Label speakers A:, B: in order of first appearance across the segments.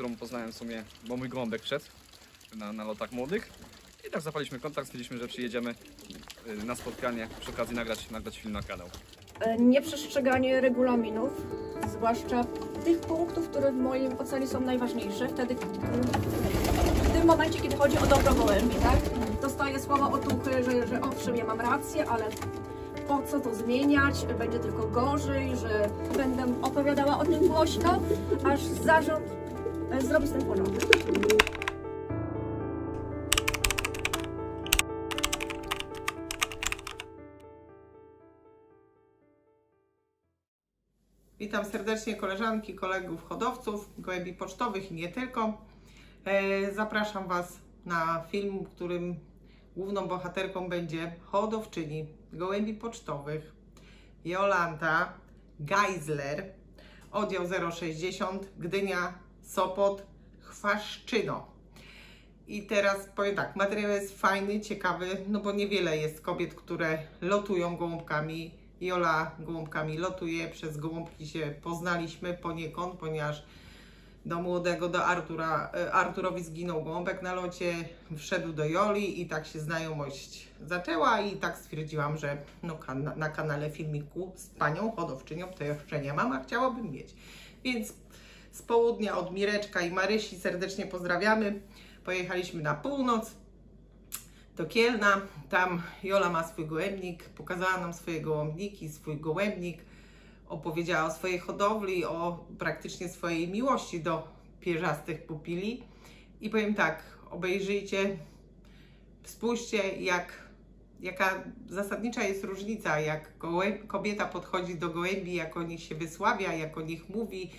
A: którą poznałem w sumie, bo mój gołąbek wszedł na lotach młodych. I tak zapaliśmy kontakt, stwierdziliśmy, że przyjedziemy na spotkanie, przy okazji nagrać film na kanał.
B: Nieprzestrzeganie regulaminów, zwłaszcza tych punktów, które w moim ocenie są najważniejsze, wtedy w tym momencie, kiedy chodzi o dobro gołębi, tak? Dostaję słowa otuchy, że owszem, ja mam rację, ale po co to zmieniać, będzie tylko gorzej, że będę opowiadała o tym głośno, aż zarząd zrobi z tym porządek.
C: Witam serdecznie koleżanki, kolegów, hodowców, gołębi pocztowych i nie tylko. Zapraszam Was na film, w którym główną bohaterką będzie hodowczyni gołębi pocztowych Jolanta Geisler, oddział 060, Gdynia, Sopot, Chwaszczyno. I teraz powiem tak, materiał jest fajny, ciekawy, no bo niewiele jest kobiet, które lotują gołąbkami. Jola gołąbkami lotuje, przez gołąbki się poznaliśmy poniekąd, ponieważ do młodego, do Arturowi zginął gołąbek na locie, wszedł do Joli i tak się znajomość zaczęła i tak stwierdziłam, że no, na kanale filmiku z panią hodowczynią to jeszcze nie mam, a chciałabym mieć. Więc z południa od Mireczka i Marysi serdecznie pozdrawiamy. Pojechaliśmy na północ do Kielna, tam Jola ma swój gołębnik, pokazała nam swoje gołąbniki, swój gołębnik, opowiedziała o swojej hodowli, o praktycznie swojej miłości do pierzastych pupili. I powiem tak, obejrzyjcie, spójrzcie jaka zasadnicza jest różnica, jak kobieta podchodzi do gołębi, jak o nich się wysławia, jak o nich mówi,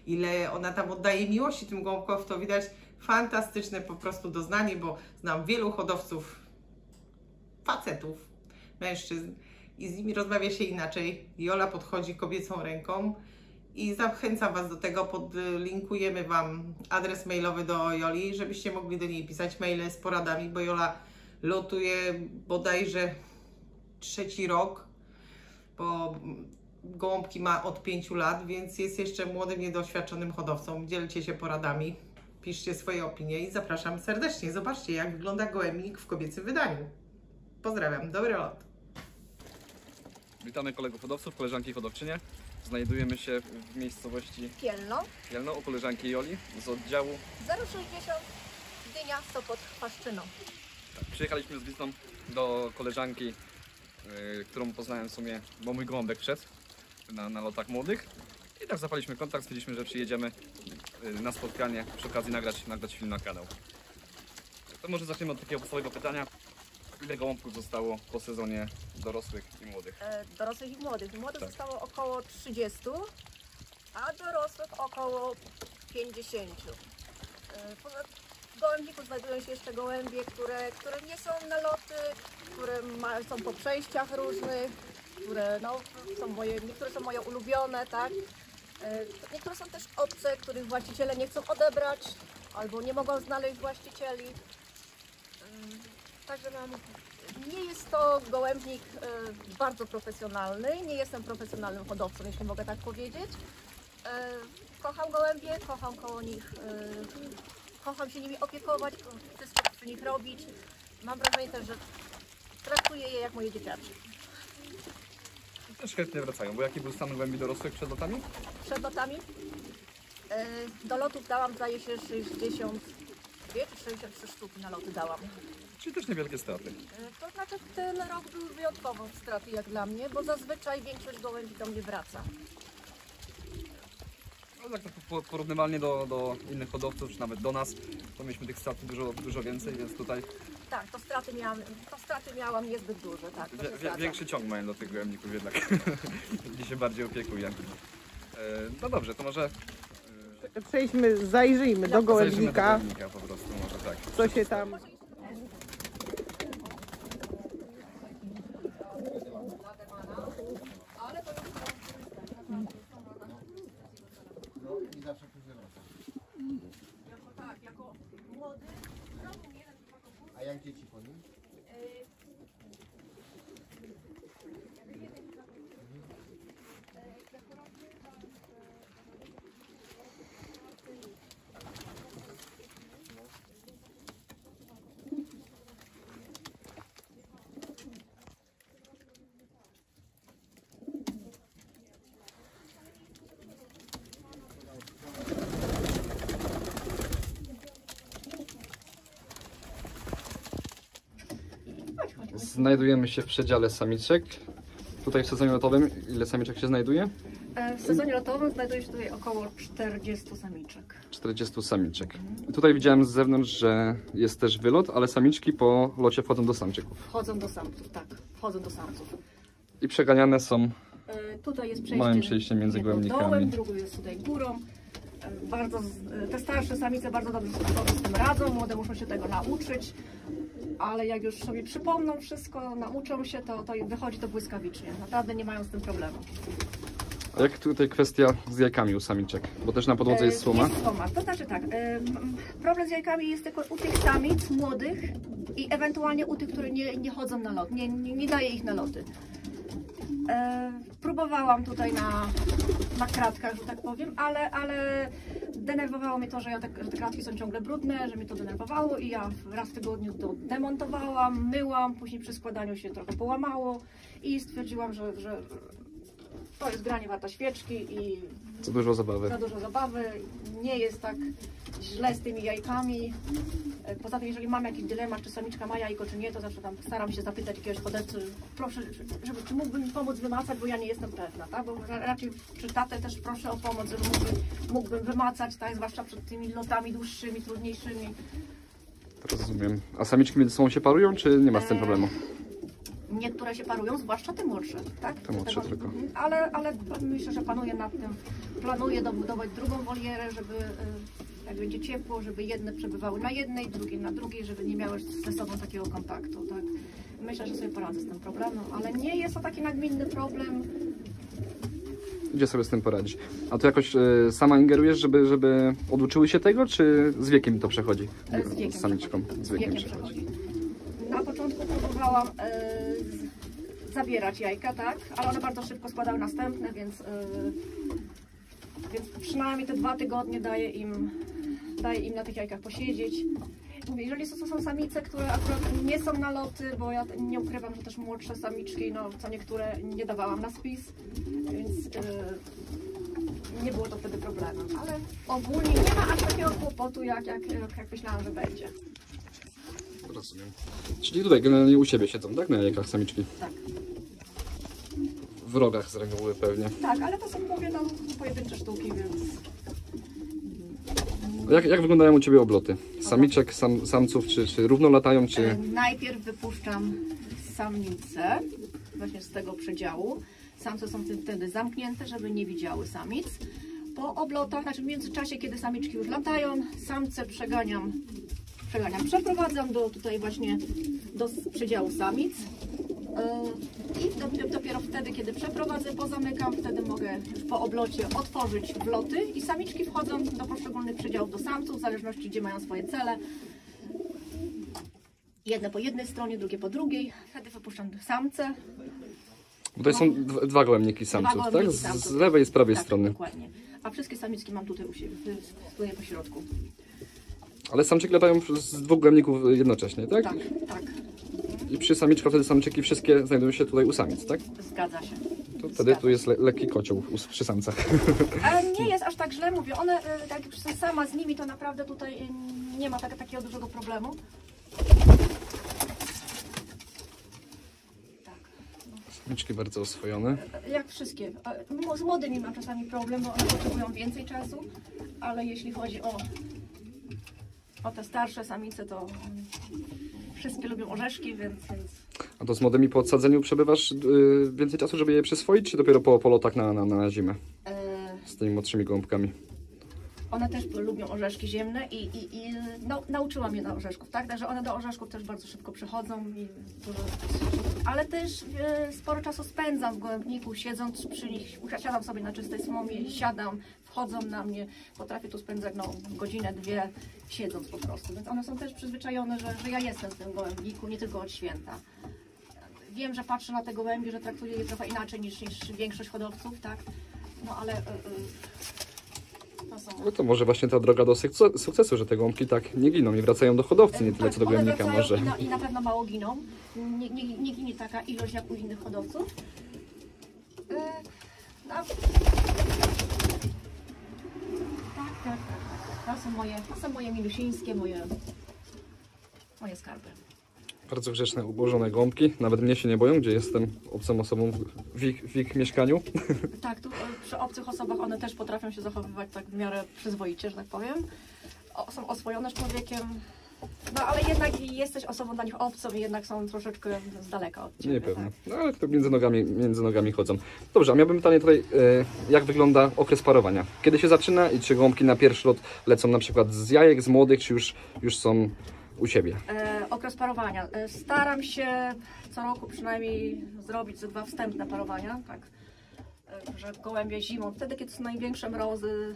C: ile ona tam oddaje miłości tym gołąbkom, to widać fantastyczne po prostu doznanie, bo znam wielu hodowców, facetów, mężczyzn i z nimi rozmawia się inaczej. Jola podchodzi kobiecą ręką i zachęcam Was do tego, podlinkujemy Wam adres mailowy do Joli, żebyście mogli do niej pisać maile z poradami, bo Jola lotuje bodajże 3. rok, bo gołąbki ma od 5 lat, więc jest jeszcze młodym, niedoświadczonym hodowcą. Dzielcie się poradami, piszcie swoje opinie i zapraszam serdecznie. Zobaczcie, jak wygląda gołębnik w kobiecym wydaniu. Pozdrawiam, dobry lot.
A: Witamy kolegów hodowców, koleżanki hodowczynie. Znajdujemy się w miejscowości
B: Kielno,
A: u koleżanki Joli z oddziału
B: 060, Gdynia, Sopot, Chwaszczyno.
A: Tak, przyjechaliśmy z wizytą do koleżanki, którą poznałem w sumie, bo mój gołąbek wszedł na lotach młodych. I tak zapaliśmy kontakt, stwierdziliśmy, że przyjedziemy na spotkanie, przy okazji nagrać film na kanał. To może zaczniemy od takiego podstawowego pytania. Ile gołąbków zostało po sezonie dorosłych i młodych?
B: Dorosłych i młodych. Młodych
A: Tak.
B: zostało około 30, a dorosłych około 50. W gołębniku znajdują się jeszcze gołębie, które nie są na loty, które są po przejściach różnych, które no, niektóre są moje ulubione, tak? Niektóre są też obce, których właściciele nie chcą odebrać albo nie mogą znaleźć właścicieli. Także nie jest to gołębnik bardzo profesjonalny, nie jestem profesjonalnym hodowcą, jeśli mogę tak powiedzieć. Kocham gołębie, kocham koło nich, kocham się nimi opiekować, wszystko przy nich robić. Mam wrażenie też, że traktuję je jak moje dzieciaczki.
A: Też chętnie wracają, bo jaki był stan gołębi dorosłych przed lotami?
B: Przed lotami do lotów dałam, zdaje się, 62 czy 63 sztuki na loty dałam.
A: Czyli też niewielkie straty.
B: To znaczy ten rok był wyjątkową straty jak dla mnie, bo zazwyczaj większość gołębi do mnie wraca.
A: No tak porównywalnie do innych hodowców, czy nawet do nas, to mieliśmy tych strat dużo więcej, więc tutaj
B: Tak, to straty miałam niezbyt duże, tak.
A: większy ciąg mają do tych gołębników jednak, gdzie się bardziej opiekuję. No dobrze, to może
C: Zajrzyjmy do gołębnika,
A: po prostu, może tak.
C: co się tam...
D: A jak dzieci po nim?
A: Znajdujemy się w przedziale samiczek. Tutaj w sezonie lotowym ile samiczek się znajduje?
B: W sezonie lotowym znajduje się tutaj około 40 samiczek.
A: 40 samiczek. Tutaj widziałem z zewnątrz, że jest też wylot, ale samiczki po locie wchodzą do samczyków.
B: Wchodzą do samców, tak. Wchodzą do samców.
A: I przeganiane są
B: Tutaj jest
A: małym przejściem między
B: jedną
A: gołębnikami.
B: dołem, drugą jest tutaj górą. Te starsze samice bardzo dobrze sobie z tym radzą, młode muszą się tego nauczyć, ale jak już sobie przypomną wszystko, nauczą się, to wychodzi to błyskawicznie. Naprawdę nie mają z tym problemu.
A: A jak tutaj kwestia z jajkami u samiczek? Bo też na podłodze jest słoma.
B: Jest słoma. To znaczy tak, problem z jajkami jest tylko u tych samic młodych i ewentualnie u tych, które nie chodzą na lot, nie daje ich na loty. Próbowałam tutaj na kratkach, że tak powiem, ale denerwowało mnie to, że te kratki są ciągle brudne, że mnie to denerwowało i ja raz w tygodniu to demontowałam, myłam, później przy składaniu się trochę połamało i stwierdziłam, że to jest granie warta świeczki i
A: Za dużo zabawy.
B: za dużo zabawy, nie jest tak źle z tymi jajkami. Poza tym, jeżeli mam jakiś dylemat, czy samiczka ma jajko, czy nie, to zawsze tam staram się zapytać jakiegoś hodowcy, proszę, czy mógłby mi pomóc wymacać, bo ja nie jestem pewna, tak? Bo raczej przy tatę też proszę o pomoc, żeby mógłbym wymacać, tak? Zwłaszcza przed tymi lotami dłuższymi, trudniejszymi.
A: Rozumiem. A samiczki między sobą się parują, czy nie ma z tym problemu?
B: Niektóre się parują, zwłaszcza te młodsze, tak?
A: Te młodsze tylko.
B: Ale myślę, że panuję nad tym. Planuję dobudować drugą wolierę, żeby jak będzie ciepło, żeby jedne przebywały na jednej, drugie na drugiej, żeby nie miały ze sobą takiego kontaktu, tak? Myślę, że sobie poradzę z tym problemem, ale nie jest to taki nagminny problem.
A: Gdzie sobie z tym poradzić? A to jakoś sama ingerujesz, żeby oduczyły się tego, czy z wiekiem to przechodzi?
B: Z wiekiem
A: samiczką.
B: Z wiekiem przechodzi. Na początku próbowałam zabierać jajka, tak? Ale one bardzo szybko składały następne, więc przynajmniej te 2 tygodnie daję im na tych jajkach posiedzieć. Mówię, jeżeli to są samice, które akurat nie są na loty, bo ja nie ukrywam, że też młodsze samiczki, no co niektóre nie dawałam na spis, więc nie było to wtedy problemem. Ale ogólnie nie ma aż takiego kłopotu, jak myślałam, że będzie.
A: Rozumiem. Czyli tutaj generalnie u siebie siedzą, tak? Na jajkach samiczki?
B: Tak.
A: W rogach z reguły pewnie.
B: Tak, ale to są, mówię, no, pojedyncze sztuki, więc...
A: Jak wyglądają u Ciebie obloty? Samiczek, samców, czy równo latają, czy...
B: Najpierw wypuszczam samicę, właśnie z tego przedziału. Samce są wtedy zamknięte, żeby nie widziały samic. Po oblotach, znaczy w międzyczasie, kiedy samiczki już latają, samce przeprowadzam tutaj właśnie do przedziału samic. I dopiero wtedy, kiedy przeprowadzę, pozamykam, wtedy mogę już po oblocie otworzyć wloty i samiczki wchodzą do poszczególnych przedziałów, do samców, w zależności gdzie mają swoje cele. Jedne po jednej stronie, drugie po drugiej. Wtedy wypuszczam samce.
A: Tutaj są dwa gołębniki samców, tak? Z lewej i z prawej strony.
B: Dokładnie. A wszystkie samiczki mam tutaj u siebie, stoję po środku.
A: Ale samczyki latają z 2 gołębników jednocześnie, tak?
B: Tak, tak.
A: I przy samiczkach wtedy samczyki wszystkie znajdują się tutaj u samic, tak?
B: Zgadza się.
A: To wtedy tu jest lekki kocioł przy samcach.
B: Ale nie jest aż tak źle, mówię. One, jak sama z nimi, to naprawdę tutaj nie ma takiego dużego problemu.
A: Samiczki bardzo oswojone.
B: Jak wszystkie. Z młodymi mam czasami problem, bo one potrzebują więcej czasu, ale jeśli chodzi o te starsze samice, to wszystkie lubią orzeszki, więc...
A: A to z młodymi po odsadzeniu przebywasz więcej czasu, żeby je przyswoić, czy dopiero po lotach na zimę? Z tymi młodszymi gołąbkami.
B: One też lubią orzeszki ziemne i nauczyłam je na orzeszków, tak? Także one do orzeszków też bardzo szybko przychodzą. Ale też sporo czasu spędzam w gołębniku, siedząc przy nich. Siadam sobie na czystej słomie, siadam, wchodzą na mnie. Potrafię tu spędzać godzinę, 2, siedząc po prostu. Więc one są też przyzwyczajone, że ja jestem w tym gołębniku, nie tylko od święta. Wiem, że patrzę na te gołębie, że traktuję je trochę inaczej niż większość hodowców, tak? No ale...
A: No to może właśnie ta droga do sukcesu, że te gołąbki tak nie giną i wracają do hodowcy, nie tyle co do gołębnika może.
B: I na pewno mało giną. Nie ginie taka ilość jak u innych hodowców. Tak. To są moje milusińskie, moje skarby.
A: Bardzo grzeczne, ułożone gołąbki. Nawet mnie się nie boją, gdzie jestem obcą osobą w ich mieszkaniu.
B: Tak, tu przy obcych osobach one też potrafią się zachowywać tak w miarę przyzwoicie, że tak powiem. Są oswojone z człowiekiem. No ale jednak jesteś osobą dla nich obcą i jednak są troszeczkę z daleka od ciebie.
A: Niepewne.
B: Tak.
A: No ale to między nogami chodzą. Dobrze, a miałbym pytanie tutaj, jak wygląda okres parowania? Kiedy się zaczyna i czy gołąbki na pierwszy lot lecą na przykład z jajek, z młodych, czy już są u siebie?
B: Okres parowania. Staram się co roku przynajmniej zrobić ze 2 wstępne parowania, tak, że gołębie zimą, wtedy kiedy są największe mrozy,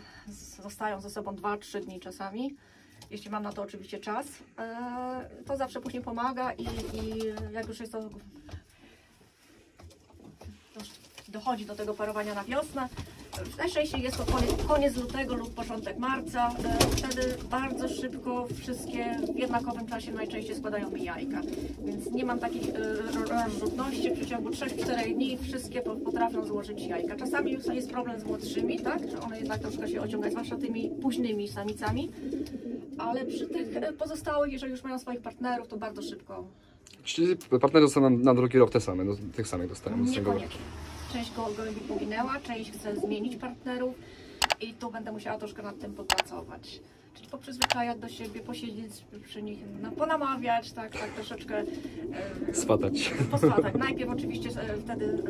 B: zostają ze sobą 2-3 dni czasami, jeśli mam na to oczywiście czas. To zawsze później pomaga i jak już jest to, dochodzi do tego parowania na wiosnę, najczęściej jest to koniec lutego lub początek marca. Wtedy bardzo szybko wszystkie w jednakowym czasie najczęściej składają mi jajka. Więc nie mam takich rozrzutności. W przeciągu 3-4 dni wszystkie potrafią złożyć jajka. Czasami jest problem z młodszymi, tak? Że one jednak troszkę się ociągają, zwłaszcza tymi późnymi samicami. Ale przy tych pozostałych, jeżeli już mają swoich partnerów, to bardzo szybko.
A: Czyli partnerzy dostaną na drugi rok te same, tych samych dostają.
B: Niekoniecznie. Część gołębi poginęła, część chce zmienić partnerów i tu będę musiała troszkę nad tym popracować. Czyli poprzyzwyczajać do siebie, posiedzieć przy nich, no, ponamawiać, tak troszeczkę
A: Swatać.
B: poswatać. Najpierw oczywiście wtedy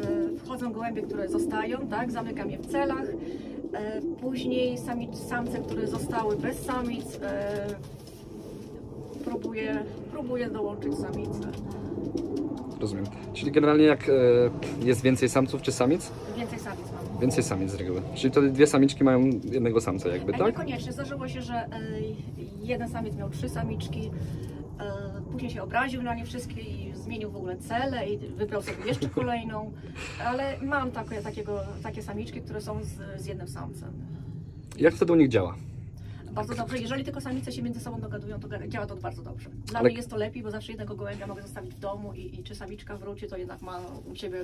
B: wchodzą gołębie, które zostają, tak, zamykam je w celach. Później samce, które zostały bez samic, próbuję dołączyć samicę.
A: Rozumiem. Czyli generalnie jak jest więcej samców czy samic?
B: Więcej samic mam.
A: Więcej samic z reguły. Czyli to 2 samiczki mają jednego samca jakby, tak?
B: Niekoniecznie. Zdarzyło się, że jeden samiec miał 3 samiczki, później się obraził na nie wszystkie i zmienił w ogóle cele i wybrał sobie jeszcze kolejną, ale mam takie samiczki, które są z jednym samcem.
A: Jak wtedy u nich działa?
B: Bardzo dobrze. Jeżeli tylko samice się między sobą dogadują, to działa to bardzo dobrze. Dla
A: Ale-
B: mnie jest to lepiej, bo zawsze jednego gołębia mogę zostawić w domu i czy samiczka wróci, to jednak ma u siebie,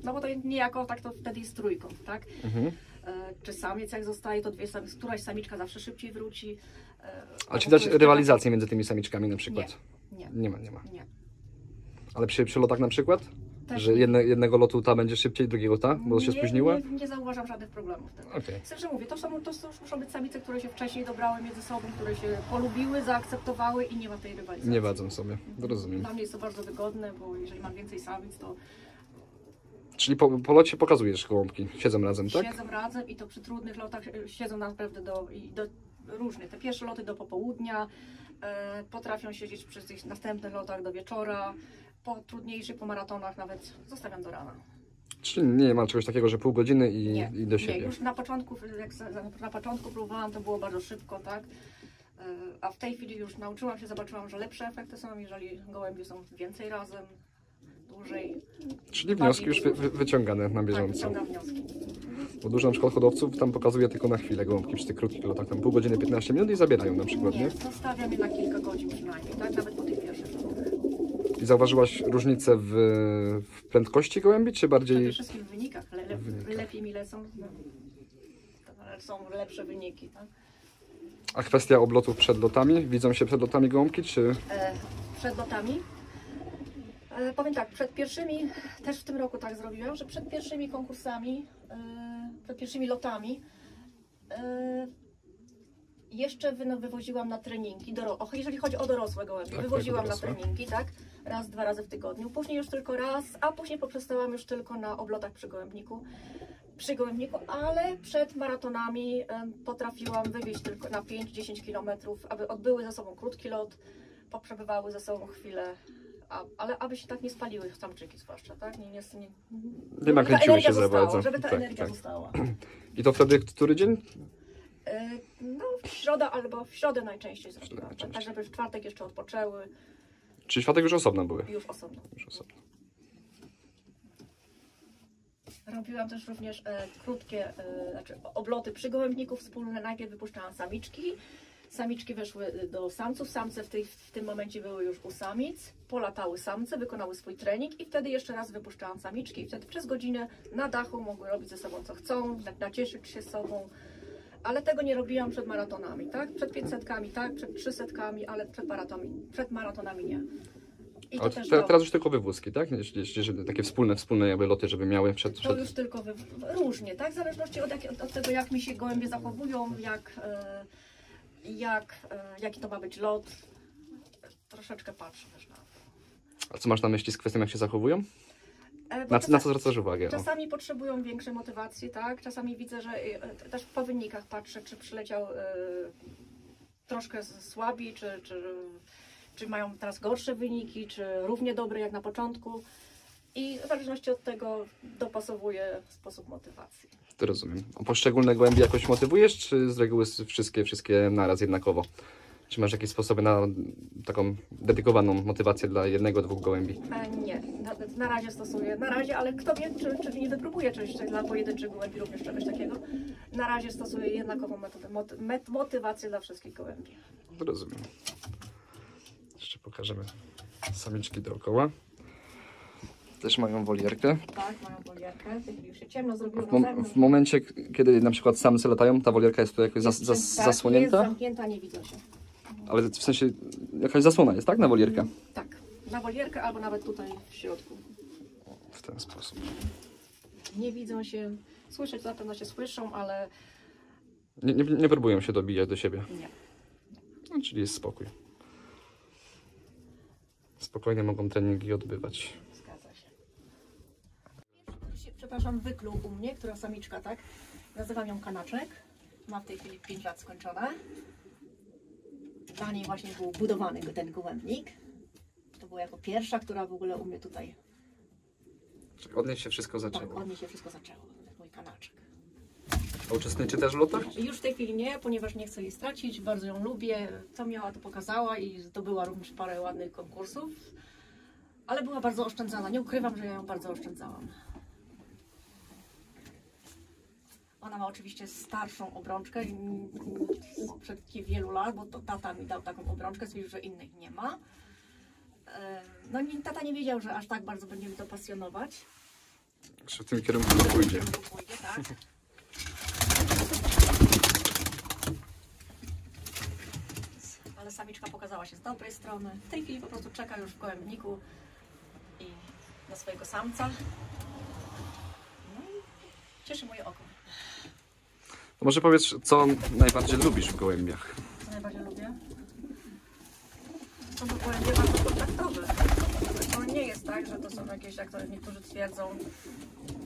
B: no bo to niejako tak to wtedy jest trójką, tak?
A: Mhm.
B: Czy samiec jak zostaje, to któraś samiczka zawsze szybciej wróci.
A: A czy widać rywalizację między tymi samiczkami na przykład?
B: Nie.
A: Nie ma.
B: Nie.
A: Ale przy lotach na przykład?
B: Też
A: Że
B: nie.
A: jednego lotu ta będzie szybciej, drugiego ta, bo się spóźniła?
B: Nie zauważam żadnych problemów wtedy.
A: Okej.
B: Zawsze mówię, to już muszą być samice, które się wcześniej dobrały między sobą, które się polubiły, zaakceptowały i nie ma tej rywalizacji.
A: Nie wadzą sobie, rozumiem.
B: Dla mnie jest to bardzo wygodne, bo jeżeli mam więcej samic, to
A: Czyli po locie pokazujesz gołąbki, siedzą razem, tak?
B: siedzą razem i to przy trudnych lotach siedzą naprawdę do różnych. Te pierwsze loty do popołudnia, potrafią siedzieć przy tych następnych lotach do wieczora, po trudniejszych, po maratonach nawet zostawiam do rana.
A: Czyli nie ma czegoś takiego, że pół godziny i do siebie.
B: Nie, już na początku, na początku próbowałam, to było bardzo szybko, tak? A w tej chwili już nauczyłam się, zobaczyłam, że lepsze efekty są, jeżeli gołębie są więcej razem, dłużej.
A: Czyli wnioski już wyciągane na
B: Tak,
A: bieżąco.
B: wyciągam wnioski.
A: Bo dużo na przykład hodowców tam pokazuje tylko na chwilę gołąbki przy tych krótkich lotach, tam pół godziny, 15 minut i zabierają na przykład, nie?
B: Nie, zostawiam je na kilka godzin przynajmniej, tak? Nawet po tych pierwszych lotach.
A: I zauważyłaś różnicę w prędkości gołębi, czy
B: Przede
A: bardziej...
B: wszystkim w wynikach. Lepiej mi lecą, no, są lepsze wyniki, tak?
A: A kwestia oblotów przed lotami? Widzą się przed lotami gołąbki, czy...
B: Przed lotami. Powiem tak, przed pierwszymi, też w tym roku tak zrobiłam, że przed pierwszymi konkursami, przed pierwszymi lotami jeszcze wywoziłam na treningi, jeżeli chodzi o dorosłe gołębie,
A: Tak,
B: wywoziłam
A: dorosłe.
B: na treningi, tak, raz, 2 razy w tygodniu, później już tylko raz, a później poprzestałam już tylko na oblotach przy gołębniku, ale przed maratonami potrafiłam wywieźć tylko na 5-10 km, aby odbyły ze sobą krótki lot, poprzebywały ze sobą chwilę. Ale aby się tak nie spaliły samczyki zwłaszcza, tak? Nie
A: nakręciły się za
B: została,
A: bardzo.
B: żeby ta
A: Tak,
B: energia
A: tak.
B: została.
A: I to wtedy który dzień?
B: No w środę albo w środę najczęściej zrobiłam,
A: najczęściej.
B: tak żeby w czwartek jeszcze odpoczęły,
A: Czyli czwartek już osobno były?
B: już osobno.
A: Już osobno.
B: Robiłam też również krótkie obloty przy gołębniku wspólne. Najpierw wypuszczałam samiczki. Samiczki weszły do samców, samce w tym momencie były już u samic, polatały samce, wykonały swój trening i wtedy jeszcze raz wypuszczałam samiczki i wtedy przez godzinę na dachu mogły robić ze sobą co chcą, nacieszyć się sobą, ale tego nie robiłam przed maratonami, tak? Przed 500, tak? Przed 300, ale przed maratonami nie. I to
A: Ale
B: też
A: teraz już tylko wywózki, tak? Jeśli takie wspólne jakby loty, żeby miały przed...
B: to już tylko różnie, tak? W zależności od tego, jak mi się gołębie zachowują, jaki to ma być lot. Troszeczkę patrzę też na to.
A: A co masz na myśli z kwestią, jak się zachowują?
B: Bo
A: Na co zwracasz uwagę? O.
B: Czasami potrzebują większej motywacji, tak? Czasami widzę, że też po wynikach patrzę, czy przyleciał troszkę słabiej, czy mają teraz gorsze wyniki, czy równie dobre jak na początku. I w zależności od tego dopasowuję sposób motywacji.
A: To rozumiem. A poszczególne gołębie jakoś motywujesz, czy z reguły wszystkie naraz jednakowo? Czy masz jakieś sposoby na taką dedykowaną motywację dla jednego, dwóch gołębi?
B: Nie, na razie stosuję. Na razie, ale kto wie, czy nie wypróbuję czegoś dla pojedynczych gołębi również czegoś takiego. Na razie stosuję jednakową metodę, motywację dla wszystkich gołębi.
A: To rozumiem. Jeszcze pokażemy samiczki dookoła. Też mają wolierkę.
B: Tak, mają wolierkę. W tej chwili już się ciemno zrobiło
A: W,
B: na zewnątrz.
A: w momencie, kiedy na przykład samce latają, ta wolierka jest tu jakoś
B: Tak, jest
A: zasłonięta?
B: zamknięta, nie widzą się.
A: Ale w sensie jakaś zasłona jest, tak? Na wolierkę?
B: Tak, na wolierkę albo nawet tutaj w środku.
A: W ten sposób.
B: Nie widzą się, słyszeć na pewno się słyszą, ale
A: Nie próbują się dobijać do siebie.
B: nie.
A: No, czyli jest spokój. Spokojnie mogą treningi odbywać.
B: Zgadza się. Przepraszam, wykluł u mnie, która samiczka, tak? Nazywam ją Kanaczek. Ma w tej chwili 5 lat skończone. Dla niej właśnie był budowany ten gołębnik. To była jako pierwsza, która w ogóle u mnie tutaj,
A: Czyli od niej się wszystko
B: tak,
A: zaczęło.
B: od niej się wszystko zaczęło. To jest mój Kanaczek.
A: A uczestniczy też w lotach?
B: Już w tej chwili nie, ponieważ nie chcę jej stracić, bardzo ją lubię. Co miała, to pokazała i zdobyła również parę ładnych konkursów. Ale była bardzo oszczędzana. Nie ukrywam, że ja ją bardzo oszczędzałam. Ona ma oczywiście starszą obrączkę sprzed wielu lat, bo to tata mi dał taką obrączkę, stwierdził, że innych nie ma. No tata nie wiedział, że aż tak bardzo będzie mi to pasjonować.
A: Czy w tym kierunku to pójdzie?
B: Pójdzie, tak. Ale samiczka pokazała się z dobrej strony. W tej chwili po prostu czeka już w gołębniku i na swojego samca. No i cieszy moje oko.
A: To może powiedz, co najbardziej lubisz w gołębiach?
B: Co najbardziej lubię? Są to gołębie bardzo kontaktowe. To nie jest tak, że to są jakieś, jak to niektórzy twierdzą,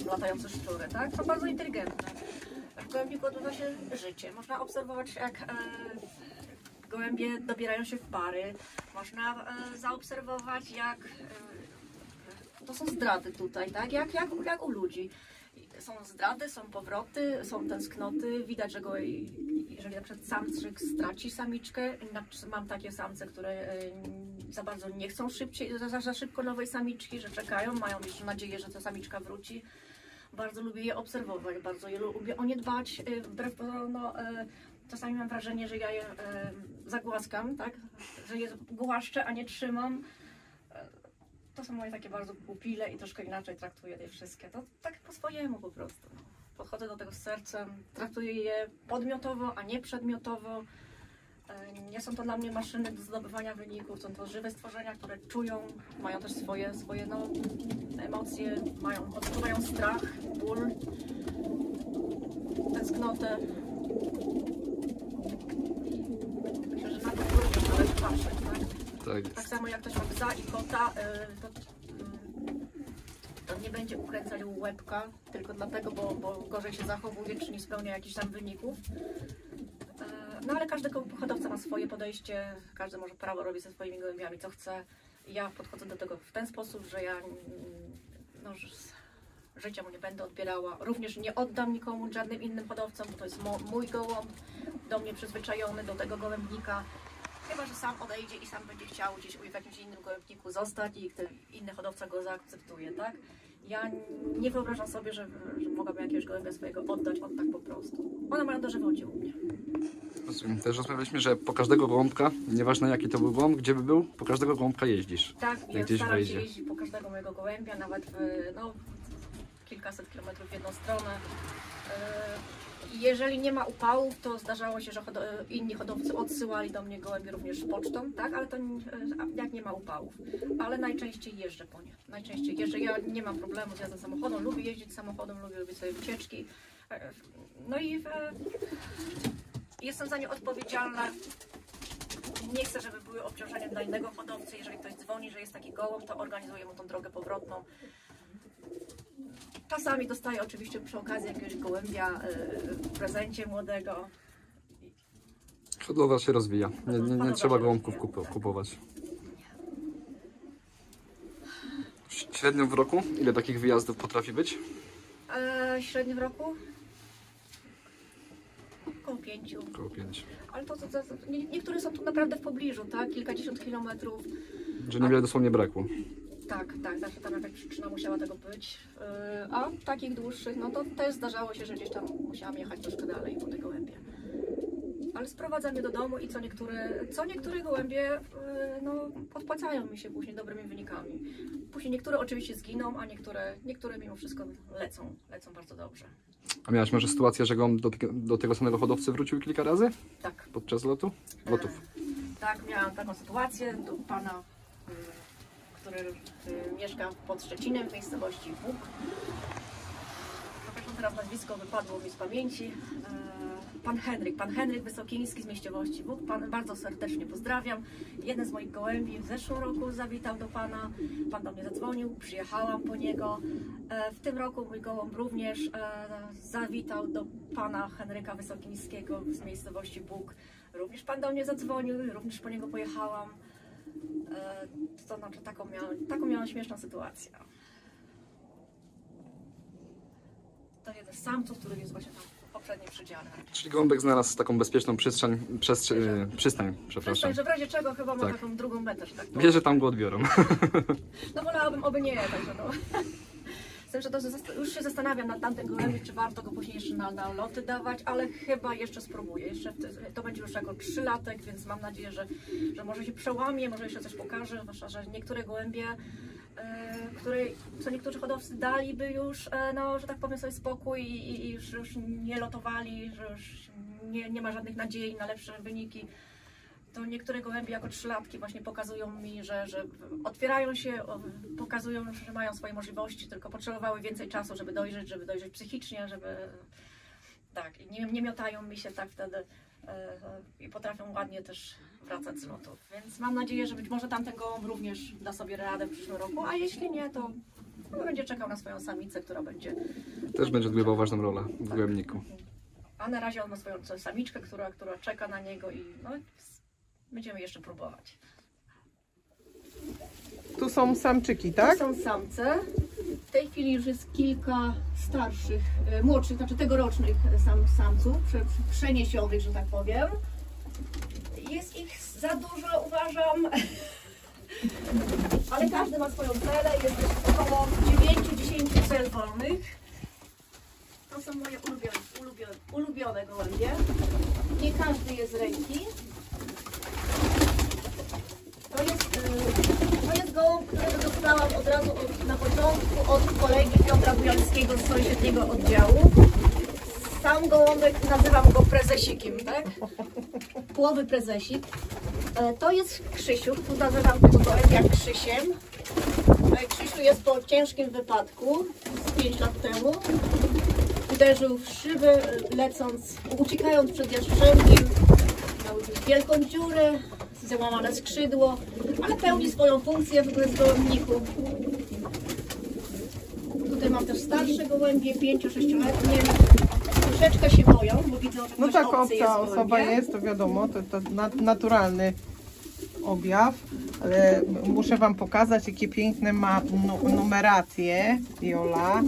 B: latające szczury, tak? Są bardzo inteligentne. W gołębniku odbywa się życie. Można obserwować, jak gołębie dobierają się w pary. Można zaobserwować, jak to są zdrady tutaj, tak? Jak u ludzi. Są zdrady, są powroty, są tęsknoty. Widać, że jeżeli na przykład samczyk straci samiczkę, mam takie samce, które za bardzo nie chcą za szybko nowej samiczki, że czekają, mają jeszcze nadzieję, że ta samiczka wróci. Bardzo lubię je obserwować, bardzo je lubię o nie dbać. Wbrew pozorom, czasami mam wrażenie, że ja je zagłaskam, tak? Że je głaszczę, a nie trzymam. To są moje takie bardzo pupile i troszkę inaczej traktuję je wszystkie. To tak po swojemu po prostu. Podchodzę do tego z sercem, traktuję je podmiotowo, a nie przedmiotowo. Nie są to dla mnie maszyny do zdobywania wyników, są to żywe stworzenia, które czują, mają też swoje emocje, odczuwają strach, ból, tęsknotę. Myślę, że na to również należy patrzeć, tak? Tak samo jak ktoś ma psa i kota, to nie będzie ukręcać łebka tylko dlatego, bo gorzej się zachowuje, czy nie spełnia jakichś tam wyników. No ale każdy hodowca ma swoje podejście, każdy może prawo robić ze swoimi gołębiami co chce. Ja podchodzę do tego w ten sposób, że ja życia mu nie będę odbierała. Również nie oddam nikomu, żadnym innym hodowcom, bo to jest mój gołąb, do mnie przyzwyczajony, do tego gołębnika. Chyba że sam odejdzie i sam będzie chciał gdzieś w jakimś innym gołębniku zostać i inny hodowca go zaakceptuje, tak? Ja nie wyobrażam sobie, że mogłabym jakiegoś gołębia swojego oddać tak po prostu. One mają dożywocie u mnie.
A: Rozumiem. Też rozmawialiśmy, że po każdego gołąbka, nieważne jaki to był gołąb, gdzie by był, po każdego gołąbka jeździsz.
B: Tak, ja
A: gdzieś
B: staram się
A: wejdzie.
B: jeździć po każdego mojego gołębia, nawet kilkaset kilometrów w jedną stronę. Jeżeli nie ma upałów, to zdarzało się, że inni hodowcy odsyłali do mnie gołębie również pocztą, tak? Ale to jak nie ma upałów. Ale najczęściej jeżdżę po nie. Najczęściej jeżdżę. Ja nie mam problemu z jazdą samochodem, lubię jeździć samochodem, lubię robić sobie wycieczki. No i jestem za nie odpowiedzialna. Nie chcę, żeby były obciążeniem dla innego hodowcy. Jeżeli ktoś dzwoni, że jest taki gołąb, to organizuję mu tą drogę powrotną. Czasami dostaję oczywiście przy okazji jakiegoś gołębia w prezencie młodego.
A: Hodowla się rozwija. Nie
B: Hodowla
A: trzeba
B: się
A: gołąbków
B: rozwija,
A: kupować. Średnio w roku ile takich wyjazdów potrafi być?
B: Średnio w roku? Około 5.
A: Około 5.
B: Ale niektóre są tu naprawdę w pobliżu, tak? Kilkadziesiąt kilometrów.
A: Że niewiele dosłownie brakło.
B: Tak, zawsze tam jakaś przyczyna musiała tego być. A takich dłuższych, no to też zdarzało się, że gdzieś tam musiałam jechać troszkę dalej po te gołębie. Ale sprowadzam je do domu i co niektóre gołębie no, podpłacają mi się później dobrymi wynikami. Później niektóre oczywiście zginą, a niektóre mimo wszystko lecą bardzo dobrze.
A: A miałaś może sytuację, że gołąb do tego samego hodowcy wrócił kilka razy?
B: Tak.
A: Podczas lotów?
B: Tak, miałam taką sytuację do pana, który mieszka pod Szczecinem w miejscowości Bóg. Przepraszam, teraz nazwisko wypadło mi z pamięci. Pan Henryk Wysokiński z miejscowości Bóg. Pan bardzo serdecznie pozdrawiam. Jeden z moich gołębi w zeszłym roku zawitał do pana. Pan do mnie zadzwonił, przyjechałam po niego. W tym roku mój gołąb również zawitał do pana Henryka Wysokińskiego z miejscowości Bóg. Również pan do mnie zadzwonił, również po niego pojechałam. To znaczy taką miałam śmieszną sytuację. To jeden z samców, który jest właśnie tam w poprzednim przydziale.
A: Czyli gołąbek znalazł taką bezpieczną przystań,
B: Przystań, że w razie czego chyba ma
A: Tak.
B: taką drugą metę, że tak powiem.
A: Wie, że tam go odbiorą.
B: No wolałabym oby nie, także no. Z tym, że to już się zastanawiam nad tamtym gołębiem, czy warto go później jeszcze na loty dawać, ale chyba jeszcze spróbuję. To będzie już jako 3-latek, więc mam nadzieję, że może się przełamie, może jeszcze coś pokaże, zwłaszcza, że niektóre gołębie, co niektórzy hodowcy daliby już, no, że tak powiem, sobie spokój i już nie lotowali, że już nie ma żadnych nadziei na lepsze wyniki. To niektóre gołębie jako 3-latki właśnie pokazują mi, że otwierają się, pokazują, że mają swoje możliwości, tylko potrzebowały więcej czasu, żeby dojrzeć psychicznie, tak, nie miotają mi się tak wtedy i potrafią ładnie też wracać z lotów. Więc mam nadzieję, że być może tamten gołąb również da sobie radę w przyszłym roku, a jeśli nie, to będzie czekał na swoją samicę, która
A: Też będzie odgrywał ważną rolę w gołębniku.
B: A na razie on ma swoją samiczkę, która czeka na niego i no, będziemy jeszcze próbować.
C: Tu są samczyki, tak?
B: To są samce. W tej chwili już jest kilka starszych, młodszych, znaczy tegorocznych samców, przeniesionych, że tak powiem. Jest ich za dużo, uważam, ale każdy ma swoją celę. Jest około 9-10 cel wolnych. To są moje ulubione gołębie. Nie każdy jest z ręki. To jest gołąb, którego dostałam od razu na początku od kolegi Piotra Bujalskiego z sąsiedniego oddziału. Sam gołąbek, nazywam go prezesikiem, tak? Połowy prezesik. To jest Krzysiu, tu nazywam tego gołębia Krzysiem. Krzysiu jest po ciężkim wypadku z 5 lat temu. Uderzył w szybę, uciekając przed jastrzębiem. Miał wielką dziurę, załamane skrzydło, ale pełni swoją funkcję w gołębniku. Tutaj mam też starsze gołębie, 5-6-letnie. Troszeczkę się boją, bo widzą, że
C: No
B: ktoś
C: tak,
B: obcy
C: obca
B: jest w
C: osoba
B: gołębie.
C: jest, to wiadomo, to naturalny objaw, ale muszę wam pokazać, jakie piękne ma numeracje Jola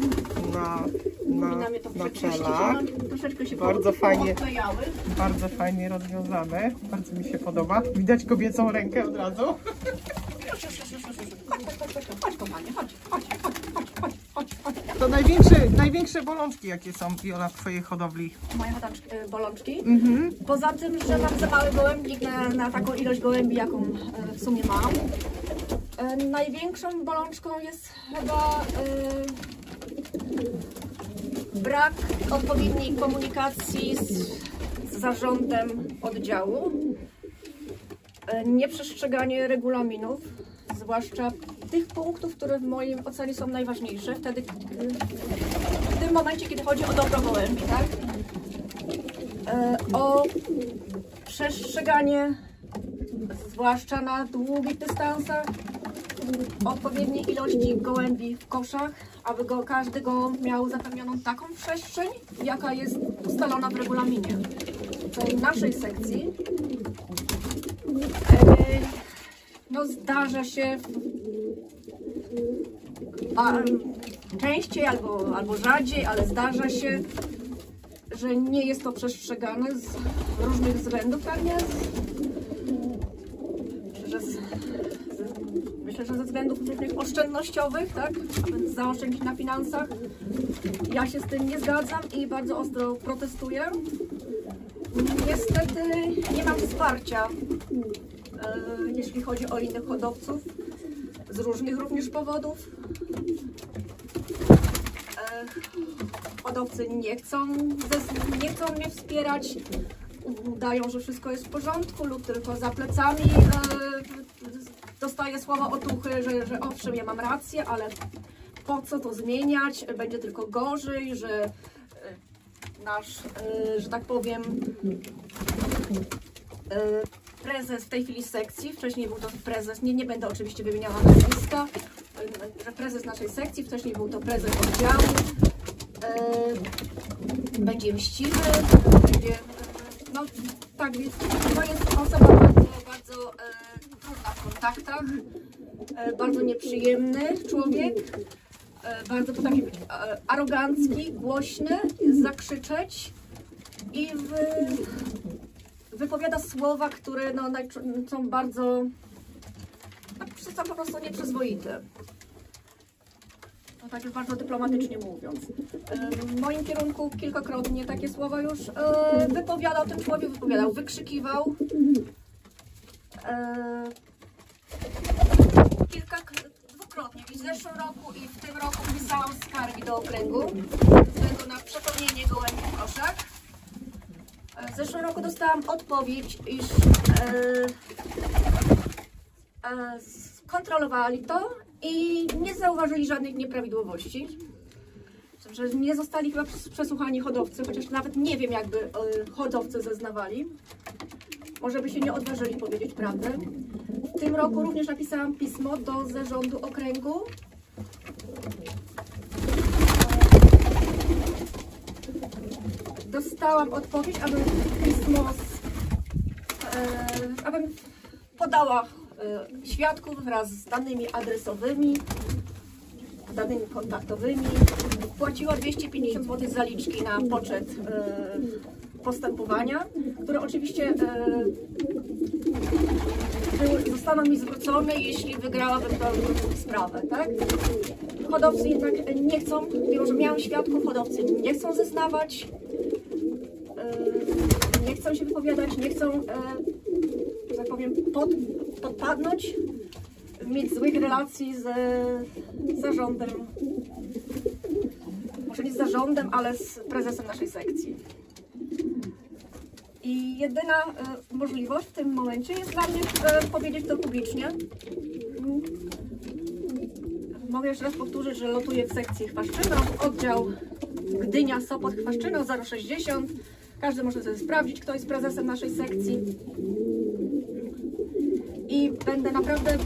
B: Powinna mnie to
C: na
B: przeczyścić,
C: celach.
B: one troszeczkę się
C: Bardzo fajnie.
B: poodklejały.
C: Bardzo fajnie rozwiązane, bardzo mi się podoba. Widać kobiecą rękę od razu.
B: Chodź kochanie, chodź.
C: To największe bolączki, jakie są, Jola, w twojej hodowli?
B: Moje bolączki. Poza tym, że mam za mały gołębnik na taką ilość gołębi, jaką w sumie mam. Największą bolączką jest chyba brak odpowiedniej komunikacji z zarządem oddziału, nieprzestrzeganie regulaminów, zwłaszcza tych punktów, które w moim ocenie są najważniejsze w tym momencie, kiedy chodzi o dobro gołębi, tak? O przestrzeganie, zwłaszcza na długich dystansach, odpowiedniej ilości gołębi w koszach, aby każdy gołąb miał zapewnioną taką przestrzeń, jaka jest ustalona w regulaminie. W naszej sekcji no zdarza się częściej albo rzadziej, ale zdarza się, że nie jest to przestrzegane z różnych względów, pewnie myślę, że ze względów różnych oszczędnościowych, tak? Aby zaoszczędzić na finansach. Ja się z tym nie zgadzam i bardzo ostro protestuję. Niestety nie mam wsparcia, jeśli chodzi o innych hodowców, z różnych również powodów. Hodowcy nie chcą mnie wspierać, udają, że wszystko jest w porządku lub tylko za plecami dostaję słowa otuchy, że owszem, ja mam rację, ale po co to zmieniać, będzie tylko gorzej, że nasz, że tak powiem, prezes w tej chwili sekcji, wcześniej był to prezes, nie będę oczywiście wymieniała nazwiska, że prezes naszej sekcji, wcześniej był to prezes oddziału, będzie mściwy, będzie, no tak, więc to jest osoba bardzo trudna w kontaktach, bardzo nieprzyjemny człowiek, bardzo potrafi być arogancki, głośny, zakrzyczeć i wypowiada słowa, które no, są bardzo, są po prostu nieprzyzwoite. No, tak już bardzo dyplomatycznie mówiąc. W moim kierunku kilkakrotnie takie słowa już wypowiadał ten człowiek, wykrzykiwał. Dwukrotnie, i w zeszłym roku i w tym roku pisałam skargi do okręgu ze względu na przepełnienie gołębi w koszach. W zeszłym roku dostałam odpowiedź, iż kontrolowali to i nie zauważyli żadnych nieprawidłowości. Że nie zostali chyba przesłuchani hodowcy, chociaż nawet nie wiem, jakby hodowcy zeznawali. Może by się nie odważyli powiedzieć prawdę. W tym roku również napisałam pismo do zarządu okręgu. Dostałam odpowiedź, abym podała świadków wraz z danymi adresowymi, danymi kontaktowymi. Płaciła 250 zł zaliczki na poczet postępowania, które oczywiście zostaną mi zwrócone, jeśli wygrałabym tę sprawę, tak? Hodowcy jednak nie chcą, mimo że miałam świadków, hodowcy nie chcą zeznawać, nie chcą się wypowiadać, nie chcą, że tak powiem, podpadnąć, mieć złych relacji z zarządem, może nie z zarządem, ale z prezesem naszej sekcji. I jedyna możliwość w tym momencie jest dla mnie powiedzieć to publicznie. Mogę jeszcze raz powtórzyć, że lotuję w sekcji Chwaszczyno, oddział Gdynia, Sopot, Chwaszczyno 060. Każdy może sobie sprawdzić, kto jest prezesem naszej sekcji. I będę naprawdę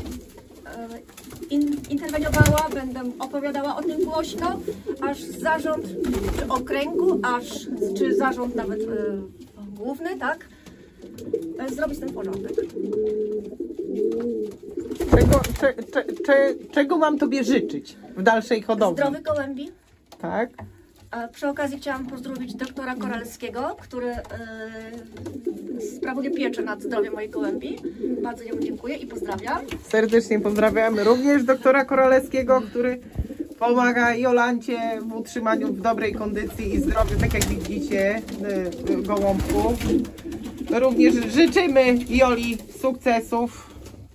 B: interweniowała, będę opowiadała o tym głośno, aż zarząd czy okręgu, czy zarząd nawet główny, tak, zrobi z tym porządek.
C: Czego mam Tobie życzyć w dalszej hodowli?
B: Zdrowych gołębi.
C: Tak.
B: A przy okazji chciałam pozdrowić doktora Koralskiego, który sprawuje pieczę nad zdrowiem moich gołębi. Bardzo jemu dziękuję i pozdrawiam.
C: Serdecznie pozdrawiamy również doktora Koralewskiego, który pomaga Jolancie w utrzymaniu w dobrej kondycji i zdrowiu, tak jak widzicie, gołąbków. Również życzymy Joli sukcesów,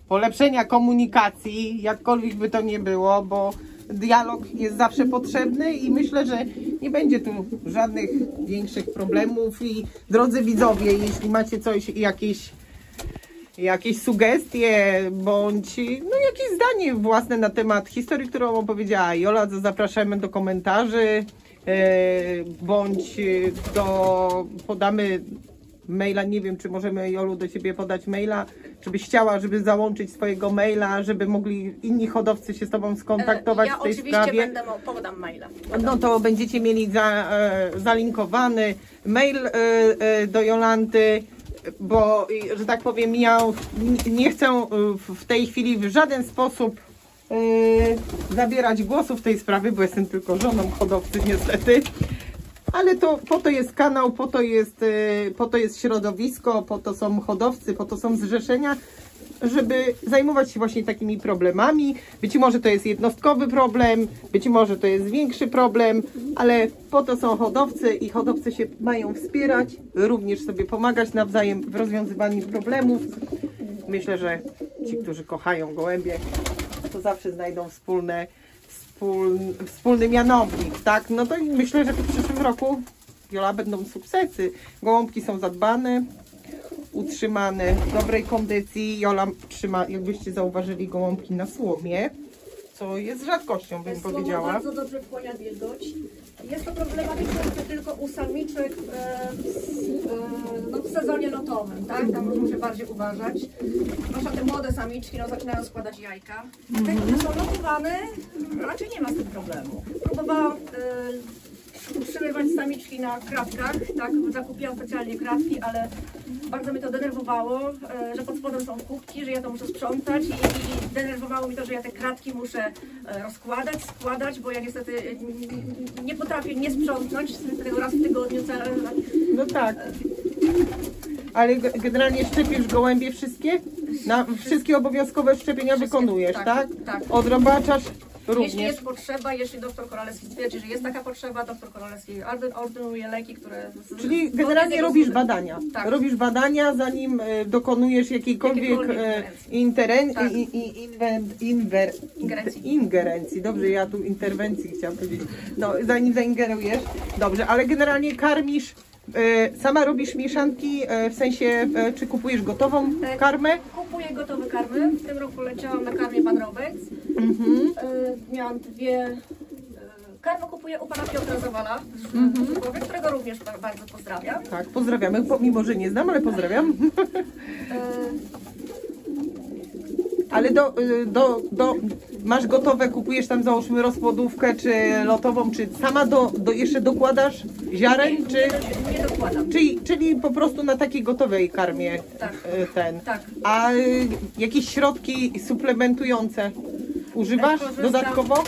C: polepszenia komunikacji, jakkolwiek by to nie było, bo dialog jest zawsze potrzebny i myślę, że nie będzie tu żadnych większych problemów. I drodzy widzowie, jeśli macie coś, jakieś sugestie bądź jakieś zdanie własne na temat historii, którą opowiedziała Jola, to zapraszamy do komentarzy bądź podamy maila. Nie wiem, czy możemy, Jolu, do Ciebie podać maila, czy byś chciała, żeby załączyć swojego maila, żeby mogli inni hodowcy się z Tobą skontaktować w tej sprawie.
B: Ja oczywiście podam maila.
C: No to będziecie mieli zalinkowany mail do Jolanty, bo, że tak powiem, ja nie chcę w tej chwili w żaden sposób zabierać głosu w tej sprawie, bo jestem tylko żoną hodowcy niestety. Ale po to jest kanał, po to jest środowisko, po to są hodowcy, po to są zrzeszenia, żeby zajmować się właśnie takimi problemami. Być może to jest jednostkowy problem, być może to jest większy problem, ale po to są hodowcy i hodowcy się mają wspierać, również sobie pomagać nawzajem w rozwiązywaniu problemów. Myślę, że ci, którzy kochają gołębie, to zawsze znajdą wspólny mianownik, tak? No to myślę, że w przyszłym roku, Jola, będą sukcesy. Gołąbki są zadbane, utrzymane w dobrej kondycji. Jola trzyma, jakbyście zauważyli, gołąbki na słomie, co jest rzadkością, bym powiedziała.
B: Bardzo dobrze wchłania wilgoć. Jest to problematyczne tylko u samiczek w sezonie lotowym, tak? Tam muszę bardziej uważać. Zwłaszcza te młode samiczki zaczynają składać jajka. Te, które są lotowane, raczej nie ma z tym problemu. Próbowałam utrzymywać samiczki na kratkach, tak? Zakupiłam specjalnie kratki, ale bardzo mnie to denerwowało, że pod spodem są kubki, że ja to muszę sprzątać i denerwowało mi to, że ja te kratki muszę rozkładać, składać, bo ja niestety nie potrafię nie sprzątnąć tego raz w tygodniu.
C: No tak. Ale generalnie szczepisz gołębie wszystkie? Wszystkie obowiązkowe szczepienia wykonujesz, tak?
B: Tak.
C: Odrobaczasz również.
B: Jeśli jest potrzeba, jeśli doktor Koralewski stwierdzi, że jest taka potrzeba, doktor Koralewski ordynuje leki, które...
C: Czyli generalnie robisz badania.
B: Tak.
C: Robisz badania, zanim dokonujesz jakiejkolwiek ingerencji. Dobrze, ja tu interwencji chciałam powiedzieć. No, zanim zaingerujesz. Dobrze, ale generalnie karmisz, sama robisz mieszanki, w sensie, czy kupujesz gotową karmę?
B: Kupuję gotowe karmy. W tym roku leciałam na karmie Pan Robec. Miałam dwie. Karmę kupuję u pana Piotra Zawala, którego również bardzo pozdrawiam.
C: Tak, pozdrawiamy, pomimo że nie znam, ale pozdrawiam. Ale masz gotowe, kupujesz tam, załóżmy, rozpłodówkę, czy lotową, czy sama jeszcze dokładasz ziaren,
B: Nie dokładam.
C: Czyli po prostu na takiej gotowej karmie
B: Tak. Tak.
C: A jakieś środki suplementujące używasz dodatkowo?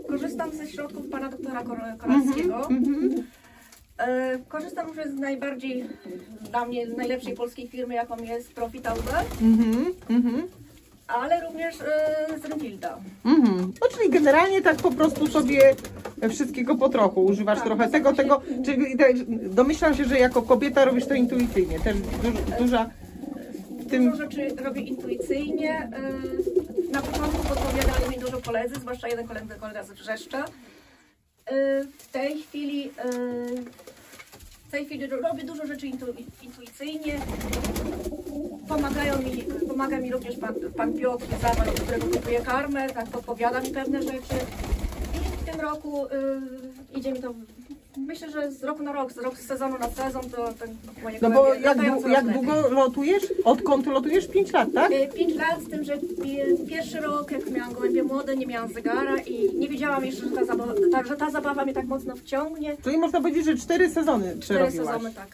B: Korzystam ze środków pana doktora Koralskiego. Korzystam już z najbardziej, dla mnie, najlepszej polskiej firmy, jaką jest Profitable, ale również z Renfilda.
C: No, czyli generalnie tak po prostu sobie wszystkiego po trochu używasz trochę tego, czyli domyślam się, że jako kobieta robisz to intuicyjnie, też duża...
B: Dużo rzeczy robię intuicyjnie. Na początku podpowiadali mi dużo koledzy, zwłaszcza jeden kolega z Wrzeszcza. W tej chwili robię dużo rzeczy intuicyjnie. Pomaga mi również pan Piotr Zawal, od którego kupuję karmę, tak podpowiada mi pewne rzeczy. I w tym roku idzie mi to, myślę, że z roku na rok, z sezonu na sezon, to moje
C: No bo jak długo lotujesz? Odkąd lotujesz? 5 lat, tak?
B: 5 lat, z tym, że pierwszy rok, jak miałam gołębie młode, nie miałam zegara i nie wiedziałam jeszcze, że ta zabawa mnie tak mocno wciągnie.
C: Czyli można powiedzieć, że 4 sezony przerobiłaś.
B: 4 sezony, tak.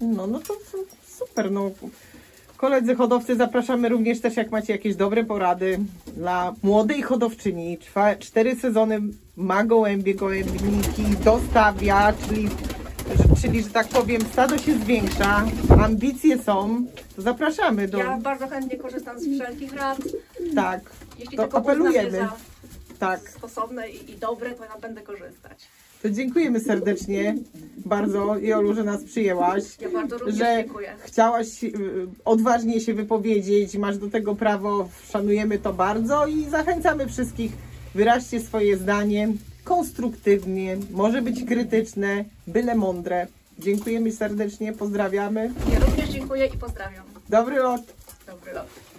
C: No to super. No. Koledzy hodowcy, zapraszamy również też, jak macie jakieś dobre porady dla młodej hodowczyni. 4 sezony ma gołębie, gołębniki, dostawia, czyli, że tak powiem, stado się zwiększa, ambicje są, to zapraszamy do...
B: Ja bardzo chętnie korzystam z wszelkich rad.
C: Tak,
B: Jeśli
C: to
B: tylko
C: apelujemy.
B: Za stosowne i dobre, to ja będę korzystać.
C: To dziękujemy serdecznie bardzo, Jolu, że nas przyjęłaś.
B: Ja bardzo również
C: że
B: dziękuję.
C: Chciałaś odważnie się wypowiedzieć, masz do tego prawo, szanujemy to bardzo i zachęcamy wszystkich Wyraźcie swoje zdanie konstruktywnie, może być krytyczne, byle mądre. Dziękujemy serdecznie, pozdrawiamy.
B: Ja również dziękuję i pozdrawiam.
C: Dobry lot!
B: Dobry lot.